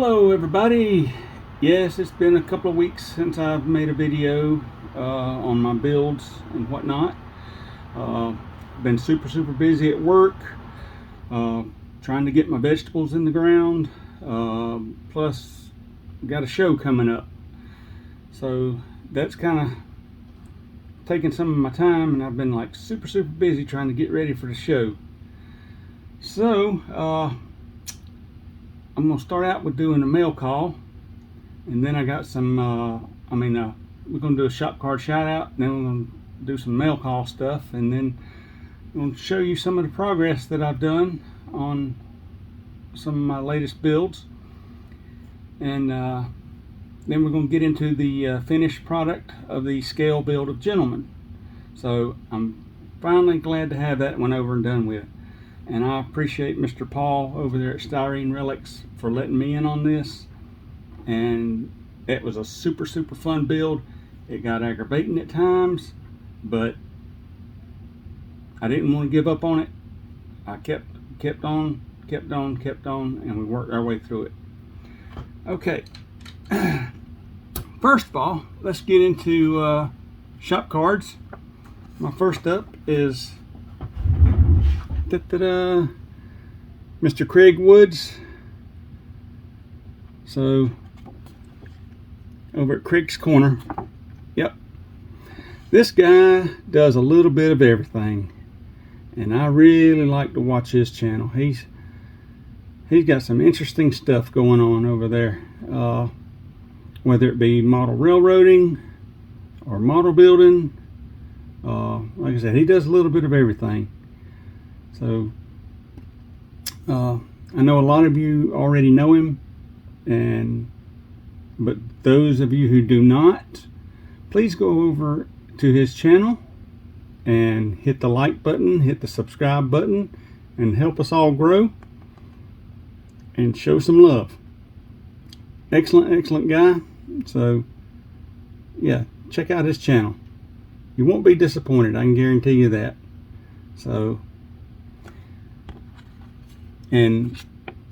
Hello everybody. Yes, it's been a couple of weeks since I've made a video on my builds and whatnot. Been super busy at work, trying to get my vegetables in the ground, plus got a show coming up, so that's kind of taking some of my time, and I've been like super busy trying to get ready for the show. So I'm gonna start out with doing a mail call, and then I got some we're gonna do a shop card shout out, and then we're gonna do some mail call stuff, and then I'm gonna show you some of the progress that I've done on some of my latest builds, and then we're gonna get into the finished product of the scale build of Gentleman. So I'm finally glad to have that one over and done with. And I appreciate Mr. Paul over there at Styrene Relics for letting me in on this. And it was a super fun build. It got aggravating at times, but I didn't want to give up on it. I kept on, and we worked our way through it. Okay. First of all, let's get into shop cards. My first up is Mr. Kreg Woods. So over at Kregs Korner. Yep. This guy does a little bit of everything, and I really like to watch his channel. He's got some interesting stuff going on over there. Whether it be model railroading or model building. Like I said, he does a little bit of everything. So I know a lot of you already know him, but those of you who do not, please go over to his channel and hit the like button, hit the subscribe button, and help us all grow and show some love. Excellent guy. So yeah, check out his channel. You won't be disappointed, I can guarantee you that. So, and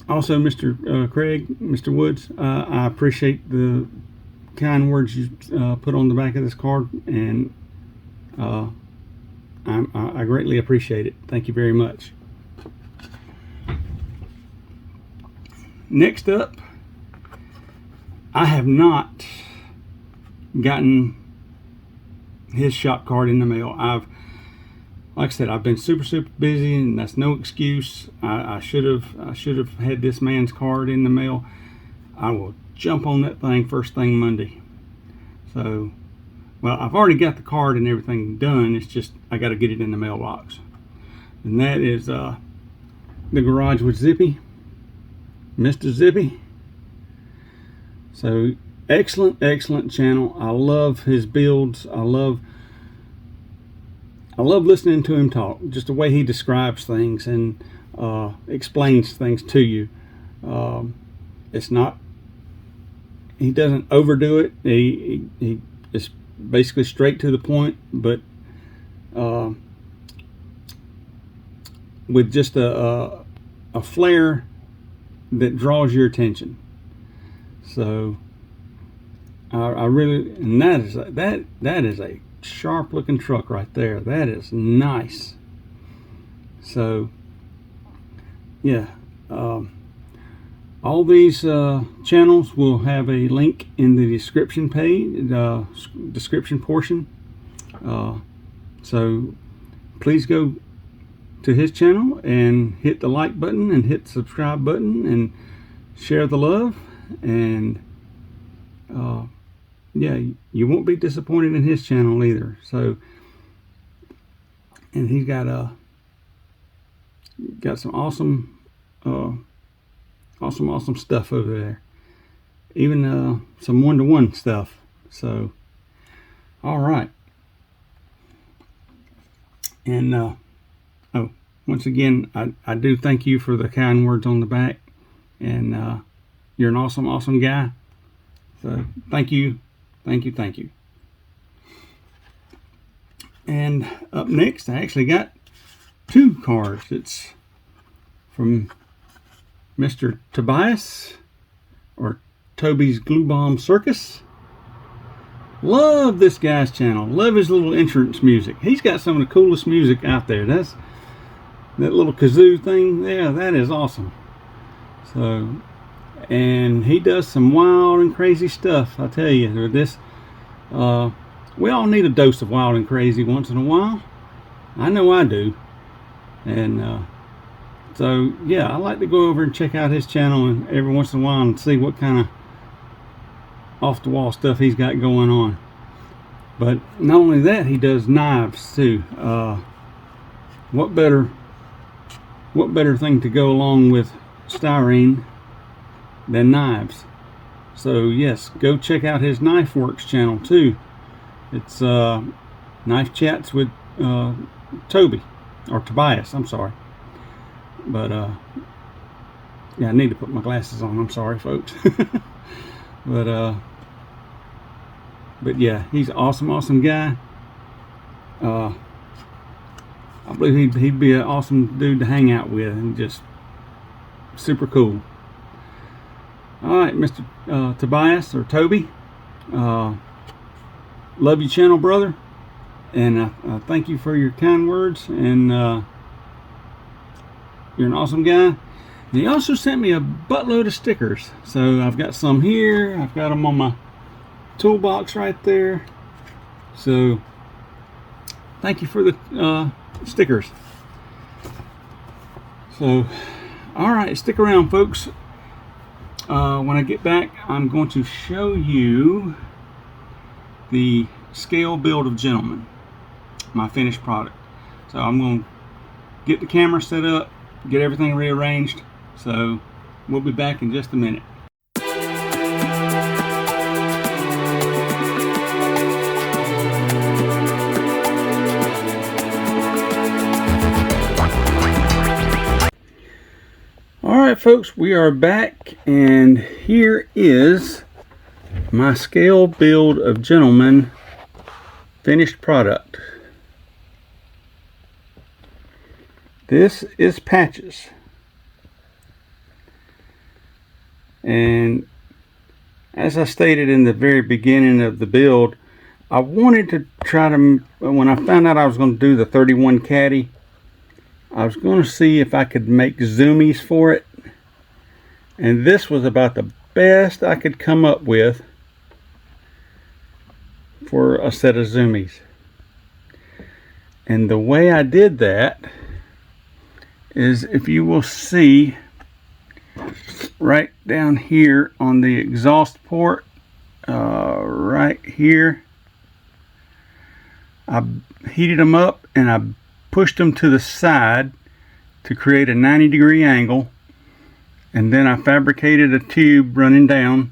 also Mr. Kreg, Mr. Woods, I appreciate the kind words you put on the back of this card, and I greatly appreciate it. Thank you very much. Next up, I have not gotten his shop card in the mail. Like I said, I've been super busy, and that's no excuse. I should have had this man's card in the mail. I will jump on that thing first thing Monday. So, well, I've already got the card and everything done. It's just I got to get it in the mailbox. And that is the Garage with Zippi, Mr. Zippi. So excellent channel. I love his builds. I love listening to him talk, just the way he describes things and explains things to you. It's not, he doesn't overdo it. He is basically straight to the point, but with just a flair that draws your attention. So I really, and that is a sharp looking truck right there. That is nice. So yeah, all these channels will have a link in the description page, description portion. So please go to his channel and hit the like button and hit the subscribe button and share the love, and yeah, you won't be disappointed in his channel either. So, and he's got some awesome stuff over there, even some one-to-one stuff. So all right. And oh, once again, I do thank you for the kind words on the back, and you're an awesome guy. So thank you. And up next, I actually got two cards. It's from Mr. Tobias or Toby's Glue-Bomber-Circus. Love this guy's channel. Love his little entrance music. He's got some of the coolest music out there. That little kazoo thing. Yeah, that is awesome. So, and he does some wild and crazy stuff. I tell you, this we all need a dose of wild and crazy once in a while. I know I do. And so yeah, I like to go over and check out his channel and every once in a while and see what kind of off the wall stuff he's got going on. But not only that, he does knives too. What better thing to go along with styrene than knives? So yes, go check out his Knife Works channel too. It's Knife Chats with Toby, or Tobias, I'm sorry. But yeah, I need to put my glasses on, I'm sorry folks. But yeah, he's an awesome guy. I believe he'd be an awesome dude to hang out with, and just super cool. Alright, Mr. Tobias, or Toby, love your channel, brother, and thank you for your kind words, and you're an awesome guy. And he also sent me a buttload of stickers, so I've got some here, I've got them on my toolbox right there. So thank you for the stickers. So alright, stick around folks. When I get back, I'm going to show you the scale build of Gentleman, my finished product. So I'm going to get the camera set up, get everything rearranged. So we'll be back in just a minute. Alright folks, we are back, and here is my scale build of Gentleman finished product. This is Patches, and as I stated in the very beginning of the build, I wanted to try to, when I found out I was going to do the 31 caddy, I was going to see if I could make zoomies for it, and this was about the best I could come up with for a set of zoomies. And the way I did that is, if you will see right down here on the exhaust port, right here, I heated them up and I pushed them to the side to create a 90-degree angle, and then I fabricated a tube running down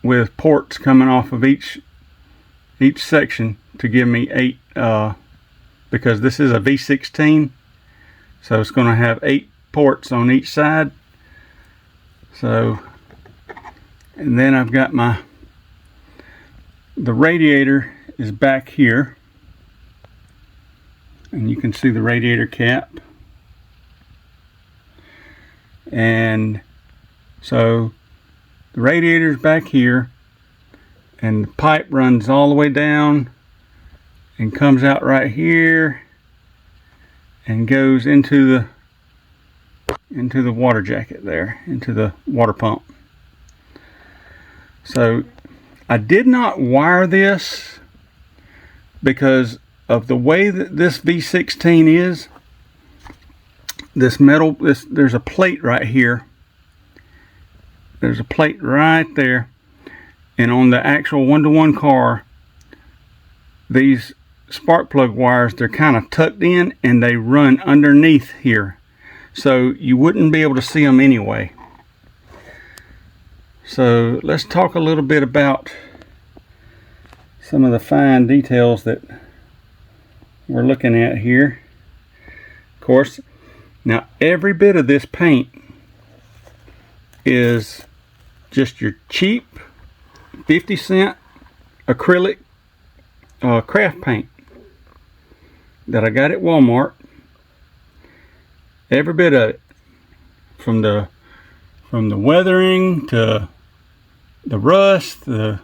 with ports coming off of each section to give me 8, because this is a V16, so it's going to have 8 ports on each side. So, and then I've got the radiator is back here, and you can see the radiator cap. And so the radiator's back here, and the pipe runs all the way down and comes out right here and goes into the water jacket there, into the water pump. So I did not wire this because of the way that this V16 is. This metal, there's a plate right here. There's a plate right there. And on the actual one-to-one car, these spark plug wires, they're kind of tucked in and they run underneath here. So you wouldn't be able to see them anyway. So let's talk a little bit about some of the fine details that we're looking at here. Of course, now every bit of this paint is just your cheap 50-cent acrylic craft paint that I got at Walmart. Every bit of it, from the from the weathering to the rust, the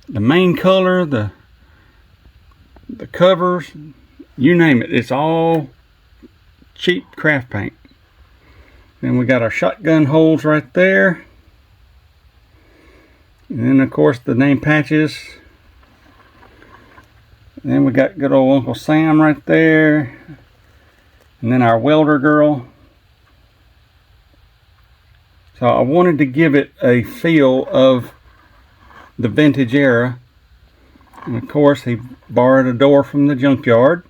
main color, the covers, you name it. It's all cheap craft paint. Then we got our shotgun holes right there. And then of course the name patches. And then we got good old Uncle Sam right there. And then our welder girl. So I wanted to give it a feel of the vintage era. And of course he borrowed a door from the junkyard.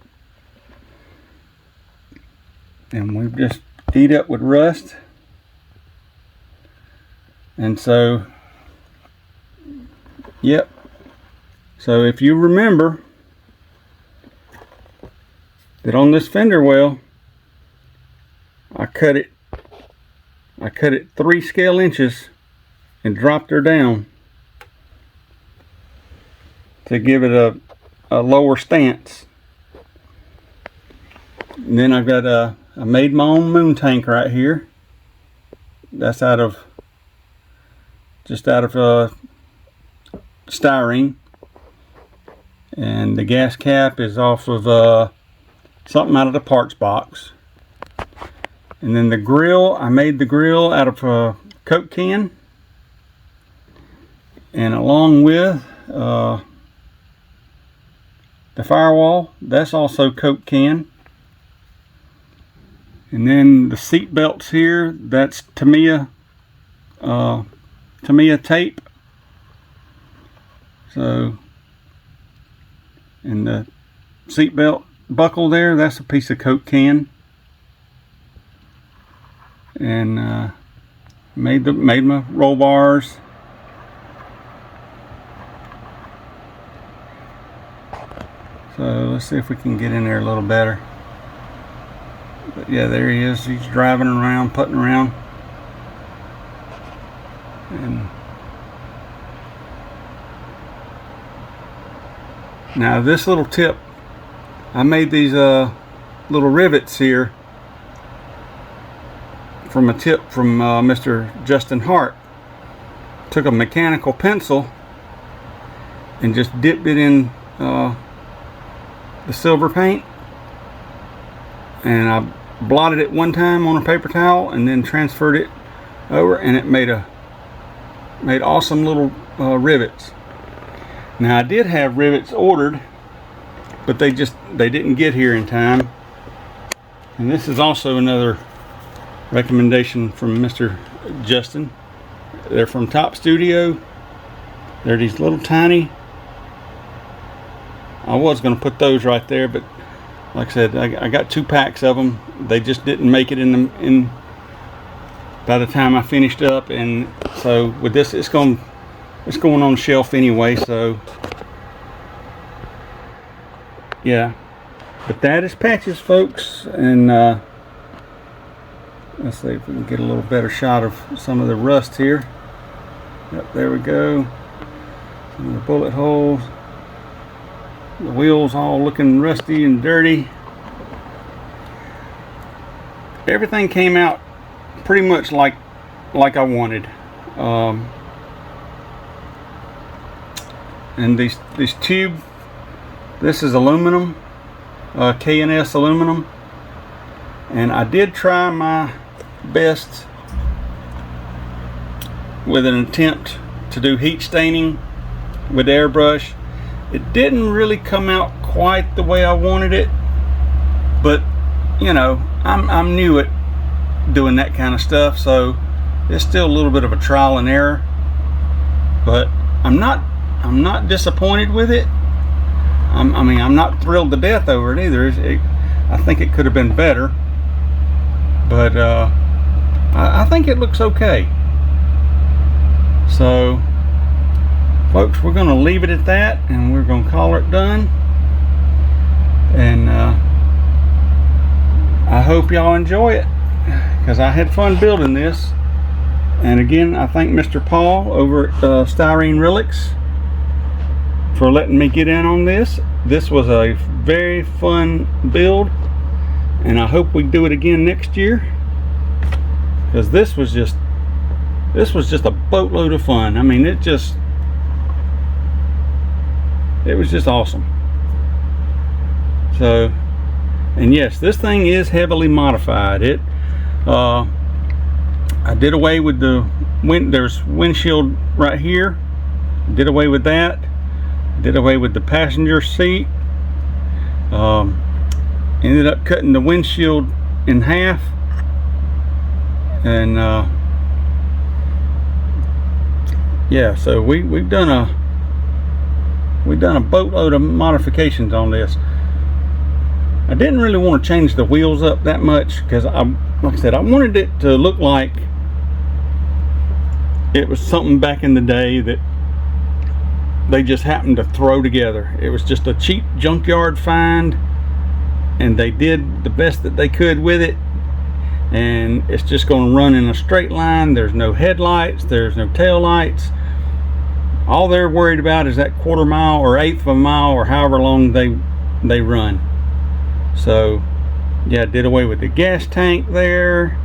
And we've just eat up with rust. And so, yep. So if you remember that on this fender well, I cut it 3 scale inches and dropped her down to give it a lower stance. And then I've got I made my own moon tank right here. That's just out of styrene, and the gas cap is off of something out of the parts box. And then the grill, I made the grill out of a Coke can, and along with the firewall, that's also Coke can. And then the seat belts here, that's Tamiya tape. So, and the seat belt buckle there, that's a piece of Coke can. And made my roll bars. So let's see if we can get in there a little better. But yeah, there he is. He's driving around, putting around. And now this little tip, I made these little rivets here from a tip from Mr. Justin Hart. Took a mechanical pencil and just dipped it in the silver paint, and I blotted it one time on a paper towel and then transferred it over, and it made awesome little rivets. Now I did have rivets ordered, but they didn't get here in time. And this is also another recommendation from Mr. Justin. They're from Top Studio. They're these little tiny, I was going to put those right there, but like I said, I got 2 packs of them. They just didn't make it in by the time I finished up, and so with this, it's going on the shelf anyway. So yeah, but that is patches, folks. And let's see if we can get a little better shot of some of the rust here. Yep, there we go. Some of the bullet holes. The wheels all looking rusty and dirty. Everything came out pretty much like I wanted. And these tube, this is aluminum, K&S aluminum, and I did try my best with an attempt to do heat staining with airbrush. It didn't really come out quite the way I wanted it, but you know, I'm new at doing that kind of stuff, so it's still a little bit of a trial and error. But I'm not disappointed with it. I mean, I'm not thrilled to death over it either. I think it could have been better, but I think it looks okay. So folks, we're going to leave it at that, and we're going to call it done. And I hope y'all enjoy it, because I had fun building this. And again, I thank Mr. Paul over at Styrene Relics for letting me get in on this. This was a very fun build, and I hope we do it again next year, because this was just this was just a boatload of fun. I mean, it was just awesome. So, and yes, this thing is heavily modified. I did away with the there's windshield right here. Did away with that. Did away with the passenger seat. Ended up cutting the windshield in half, and yeah, so we've done a boatload of modifications on this. I didn't really want to change the wheels up that much because like I said, I wanted it to look like it was something back in the day that they just happened to throw together. It was just a cheap junkyard find, and they did the best that they could with it, and it's just going to run in a straight line. There's no headlights, there's no tail lights. All they're worried about is that quarter mile or eighth of a mile or however long they run. So yeah, did away with the gas tank there,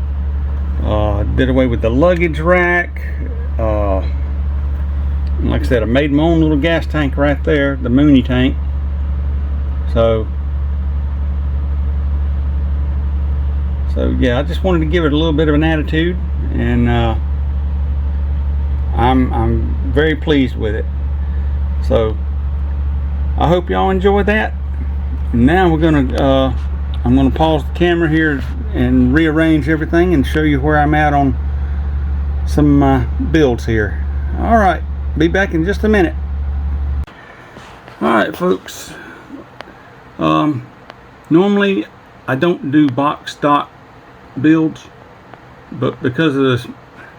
did away with the luggage rack. Like I said, I made my own little gas tank right there, the Mooney tank. So yeah, I just wanted to give it a little bit of an attitude, and I'm very pleased with it. So I hope y'all enjoy that. Now we're gonna I'm gonna pause the camera here and rearrange everything and show you where I'm at on some builds here. All right, be back in just a minute. All right, folks. Normally I don't do box stock builds, but because of this,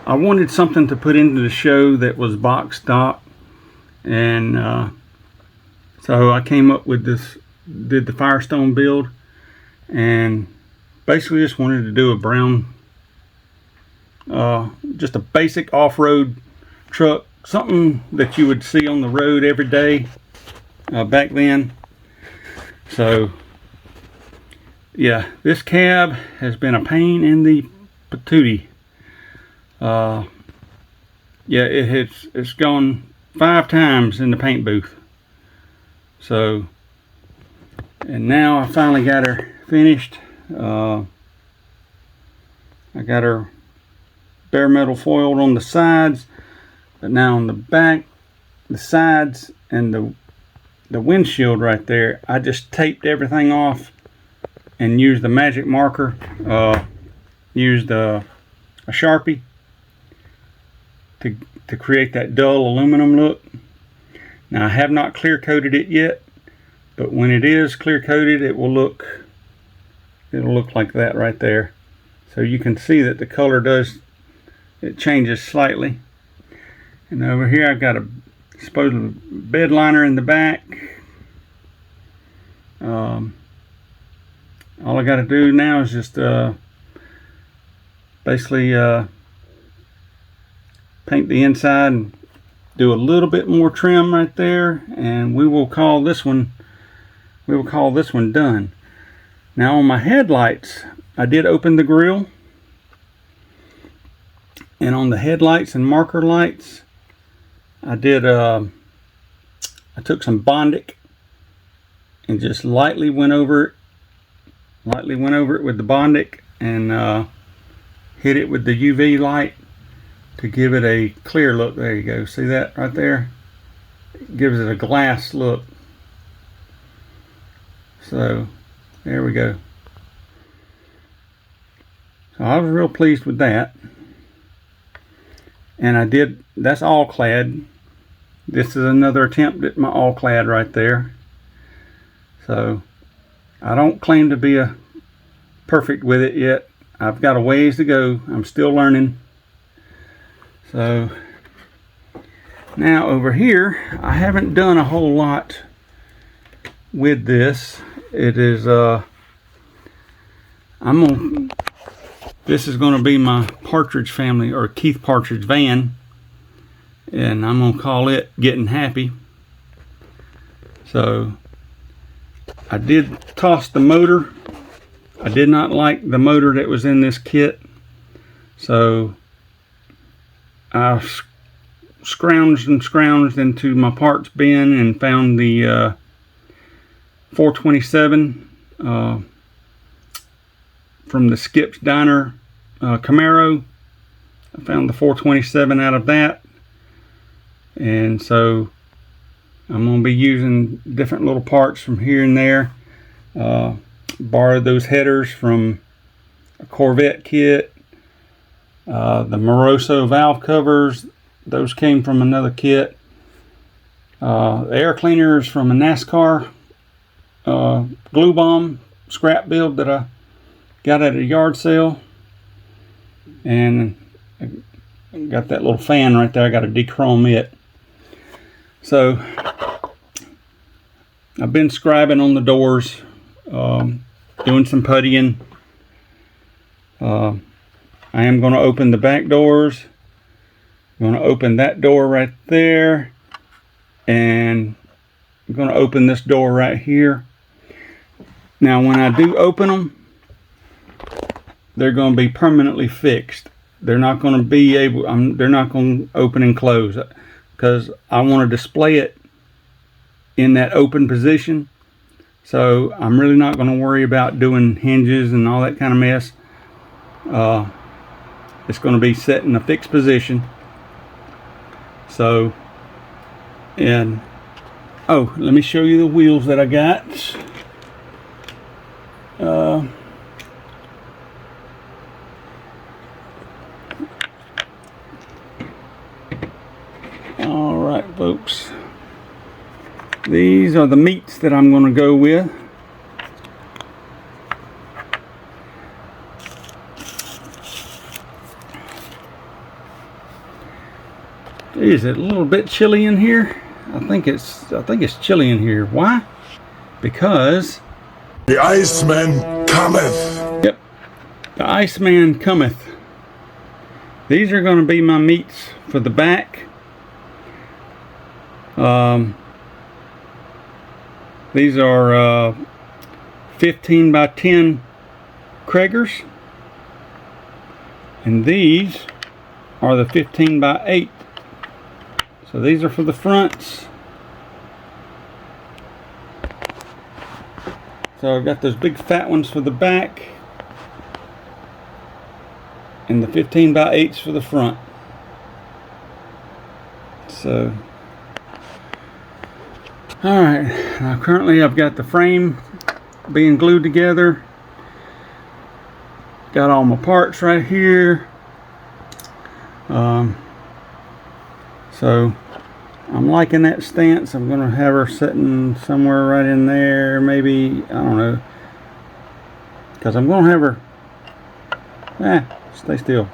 I wanted something to put into the show that was box stock, and so I came up with this, did the Firestone build, and basically just wanted to do a brown, just a basic off-road truck, something that you would see on the road every day back then. So yeah, this cab has been a pain in the patootie. Yeah, it's gone 5 times in the paint booth. So, and now I finally got her finished. I got her bare metal foiled on the sides, but now on the back, the sides, and the windshield right there, I just taped everything off and used the magic marker, used a Sharpie to create that dull aluminum look. Now I have not clear coated it yet, but when it is clear coated, it'll look like that right there. So you can see that the color it changes slightly. And over here I've got a supposedly bed liner in the back. All I got to do now is just basically paint the inside and do a little bit more trim right there, and we will call this one done. Now on my headlights, I did open the grill, and on the headlights and marker lights, I took some Bondic and just lightly went over it with the Bondic, and hit it with the UV light to give it a clear look. There you go, see that right there? It gives it a glass look. So there we go. So I was real pleased with that. And that's all clad. This is another attempt at my all clad right there. So I don't claim to be perfect with it yet. I've got a ways to go. I'm still learning. So now over here, I haven't done a whole lot with this. It is this is going to be my Partridge family, or Keith Partridge van, and I'm going to call it Getting Happy. So I did toss the motor. I did not like the motor that was in this kit, so I scrounged into my parts bin and found the 427 from the Skip's Diner Camaro. I found the 427 out of that, and so I'm going to be using different little parts from here and there. Borrowed those headers from a Corvette kit. The Moroso valve covers, those came from another kit. The air cleaners from a NASCAR glue bomb scrap build that I got at a yard sale. And I got that little fan right there. I got to dechrome it. So I've been scribing on the doors, doing some puttying. I am going to open the back doors. I'm going to open that door right there, and I'm going to open this door right here. Now when I do open them, they're going to be permanently fixed. They're not going to be able, they're not going to open and close, because I want to display it in that open position. So I'm really not going to worry about doing hinges and all that kind of mess. It's going to be set in a fixed position. So, and oh, let me show you the wheels that I got. All right, folks. These are the meats that I'm going to go with. Is it a little bit chilly in here? I think it's chilly in here. Why? Because the Iceman cometh. Yep, the Iceman cometh. These are going to be my meats for the back. These are 15 by 10 Kreggers, and these are the 15 by 8. So these are for the fronts. So I've got those big fat ones for the back, and the 15 by 8s for the front. So, alright, now currently I've got the frame being glued together. Got all my parts right here. So I'm liking that stance. I'm going to have her sitting somewhere right in there, maybe, I don't know, because I'm going to have her, stay still.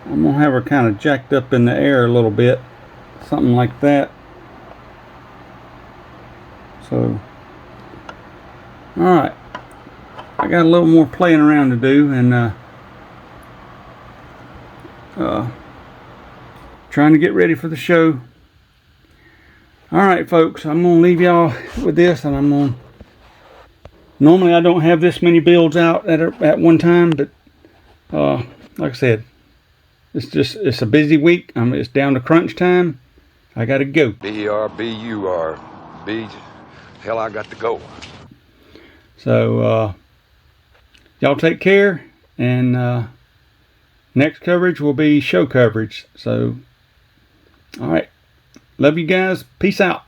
I'm going to have her kind of jacked up in the air a little bit, something like that. So, alright, I got a little more playing around to do, and trying to get ready for the show. Alright folks, I'm going to leave y'all with this, and I'm going to, normally I don't have this many builds out at one time, but like I said, it's a busy week. It's down to crunch time. I gotta go. B-E-R-B-U-R-B, hell, I got to go. So y'all take care, and next coverage will be show coverage. So alright, love you guys, peace out.